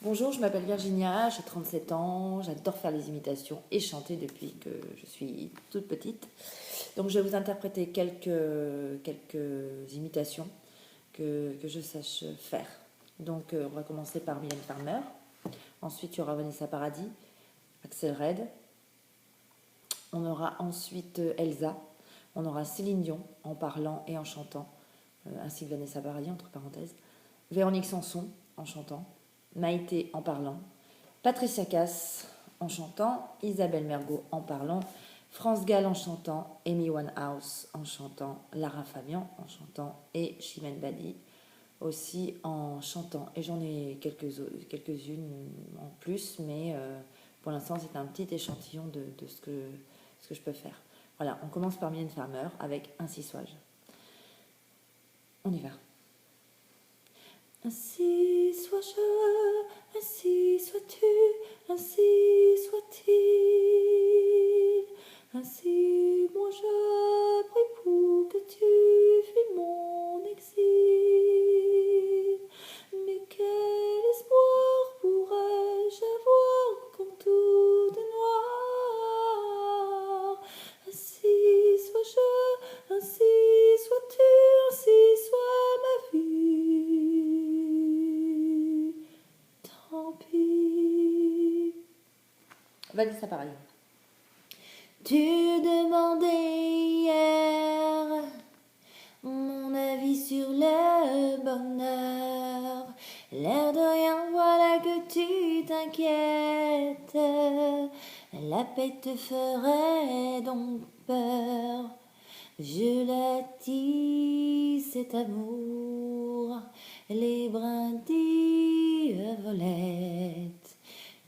Bonjour, je m'appelle Virginia, j'ai 37 ans, j'adore faire les imitations et chanter depuis que je suis toute petite. Donc je vais vous interpréter quelques imitations que je sache faire. Donc on va commencer par Mylène Farmer, ensuite il y aura Vanessa Paradis, Axel Red, on aura ensuite Elsa, on aura Céline Dion en parlant et en chantant, ainsi que Vanessa Paradis entre parenthèses, Véronique Sanson en chantant, Maïté en parlant, Patricia Cass en chantant, Isabelle Mergo en parlant, France Gall en chantant, Amy Winehouse en chantant, Lara Fabian en chantant et Chimène Badi aussi en chantant. Et j'en ai quelques-unes en plus, mais pour l'instant c'est un petit échantillon de ce que je peux faire. Voilà, on commence par Mylène Farmer avec Ainsi sois-je. On y va. Ainsi sois-je, ainsi sois-tu, ainsi soit-il. Ainsi moi je prie pour que tu fuis mon exil. Mais quel espoir pourrais-je avoir quand tout est noir? Ainsi sois-je, ainsi sois-tu, ainsi soit ma vie. Tant pis. Vanessa Paradis. Tu demandais hier mon avis sur le bonheur. L'air de rien, voilà que tu t'inquiètes. La paix te ferait donc peur. Je la tisse, cet amour, les brindilles violettes.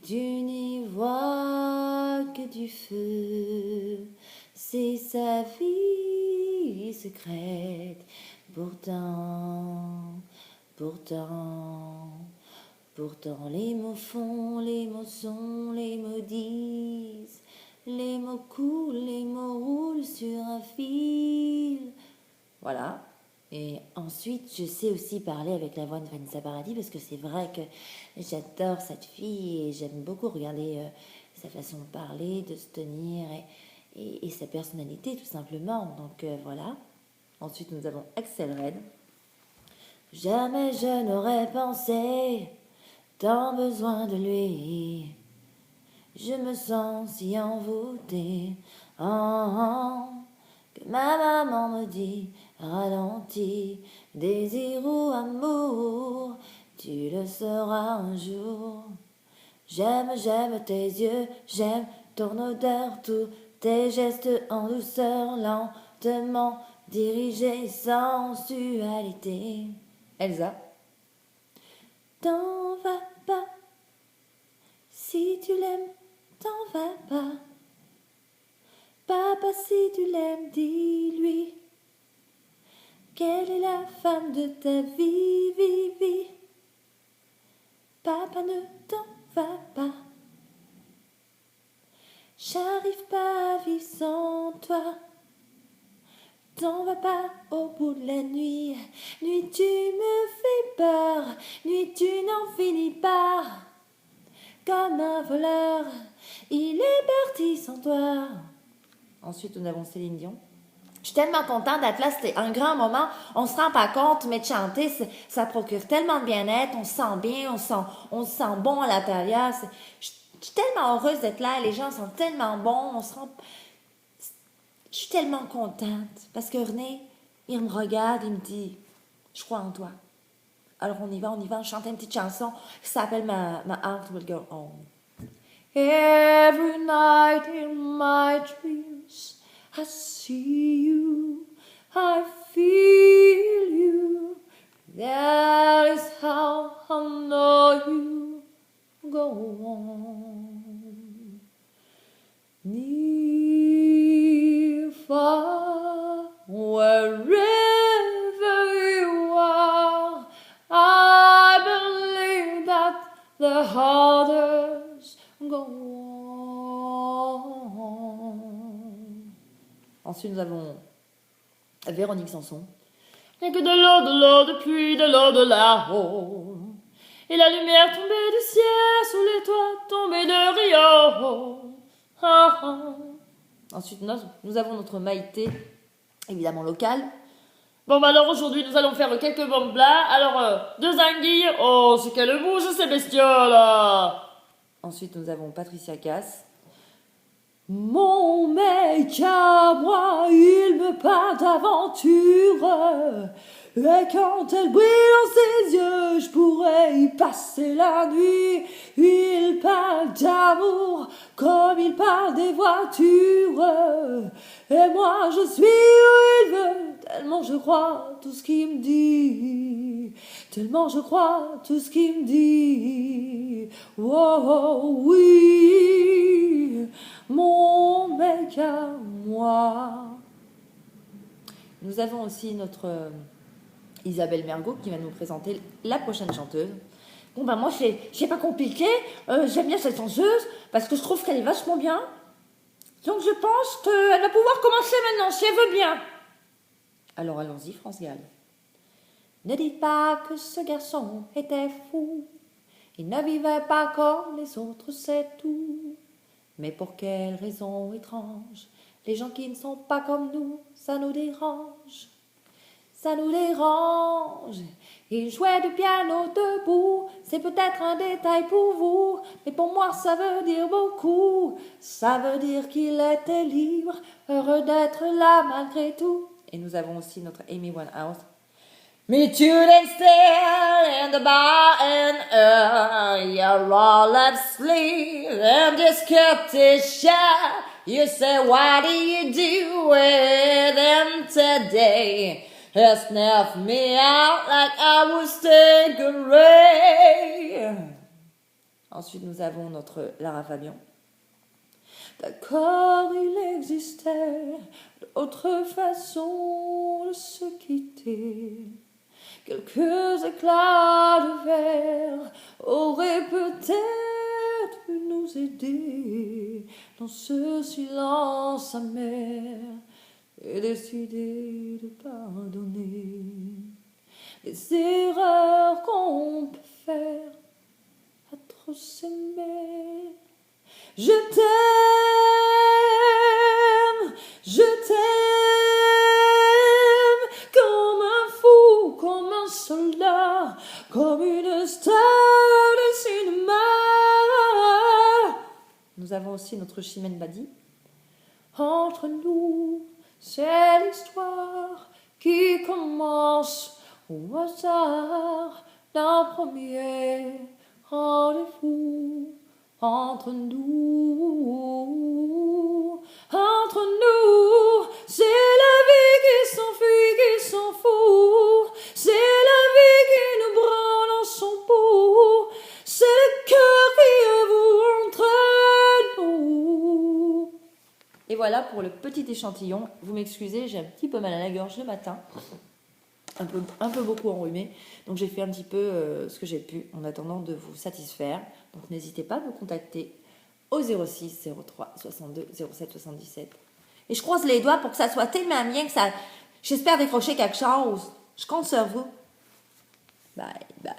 Tu n'y vois que du feu, c'est sa vie secrète. Pourtant, les mots font, les mots sont, les mots disent, les mots coulent, les mots roulent sur un fil. Voilà. Et ensuite, je sais aussi parler avec la voix de Vanessa Paradis parce que c'est vrai que j'adore cette fille et j'aime beaucoup regarder sa façon de parler, de se tenir et sa personnalité tout simplement. Donc voilà. Ensuite, nous avons Axel Red. Jamais je n'aurais pensé tant besoin de lui. Je me sens si envoûtée. Que ma maman me dit ralentis, désir ou amour, tu le sauras un jour. J'aime tes yeux, j'aime ton odeur, tous tes gestes en douceur, lentement dirigés, sensualité. Elsa. T'en vas pas, si tu l'aimes, t'en vas pas. Papa, si tu l'aimes, dis-lui qu'elle est la femme de ta vie, vie. Papa, ne t'en va pas. J'arrive pas à vivre sans toi. T'en vas pas au bout de la nuit. Nuit, tu me fais peur. Nuit, tu n'en finis pas. Comme un voleur, il est parti sans toi. Ensuite, nous avons Céline Dion. Je suis tellement contente d'être là, c'était un grand moment. On se rend pas compte, mais de chanter, ça procure tellement de bien-être. On se sent bien, on se sent bon à l'intérieur. Je suis tellement heureuse d'être là. Les gens sont tellement bons. Je suis tellement contente. Parce que René, il me regarde, il me dit, je crois en toi. Alors on y va, on chante une petite chanson qui s'appelle My Heart Will Go On. Every night in my dreams I see you, I feel you. That is how I know you go on. Near, far, wherever you are, I believe that the others go on. Ensuite, nous avons Véronique Sanson. Et que de l'eau, depuis de l'eau, de là-haut. Et la lumière tombait du ciel sous les toits tombés de Rio. Ah, ah. Ensuite, nous avons notre Maïté, évidemment local. Bon, bah alors aujourd'hui, nous allons faire quelques bons plats. Alors, deux anguilles. Oh, c'est qu'elle bouge ces bestioles. Ensuite, nous avons Patricia Cass. Mon mec à moi, il me parle d'aventure. Et quand elle brille dans ses yeux, je pourrais y passer la nuit. Il parle d'amour comme il parle des voitures. Et moi je suis où il veut, tellement je crois tout ce qu'il me dit. Tellement je crois tout ce qu'il me dit. Oh oui, mon mec à moi. Nous avons aussi notre Isabelle Mergo qui va nous présenter la prochaine chanteuse. Bon ben moi c'est pas compliqué, j'aime bien cette chanteuse parce que je trouve qu'elle est vachement bien. Donc je pense qu'elle va pouvoir commencer maintenant si elle veut bien. Alors allons-y France Gall. Ne dites pas que ce garçon était fou. Il ne vivait pas comme les autres, c'est tout. Mais pour quelle raison étrange, les gens qui ne sont pas comme nous, ça nous dérange. Ça nous dérange. Il jouait du piano debout. C'est peut-être un détail pour vous, mais pour moi ça veut dire beaucoup. Ça veut dire qu'il était libre, heureux d'être là malgré tout. Et nous avons aussi notre Amy Winehouse. Me too and still in the bar and you're all asleep and just kept it shut. You say, what do you do with them today? He snuffed me out like I was Tanqueray. Ensuite, nous avons notre Lara Fabian. D'accord, il existait d'autres façons de se quitter. Quelques éclats de verre auraient peut-être pu nous aider dans ce silence amer et décider de pardonner les erreurs qu'on peut faire à trop s'aimer. Je t'aime comme un fou, comme un soldat, comme une star de cinéma. Nous avons aussi notre Chimène Badi. Entre nous, c'est l'histoire qui commence au hasard d'un premier rendez-vous. Entre nous, c'est la vie qui s'enfuit, qui s'en fout. C'est la vie qui nous prend dans son pouls. C'est le cœur qui avoue entre nous. Et voilà pour le petit échantillon. Vous m'excusez, j'ai un petit peu mal à la gorge le matin. Un peu beaucoup enrhumé. Donc j'ai fait un petit peu ce que j'ai pu en attendant de vous satisfaire. Donc n'hésitez pas à me contacter au 06 03 62 07 77. Et je croise les doigts pour que ça soit tellement bien que ça... J'espère décrocher quelque chose. Je compte sur vous. Bye bye.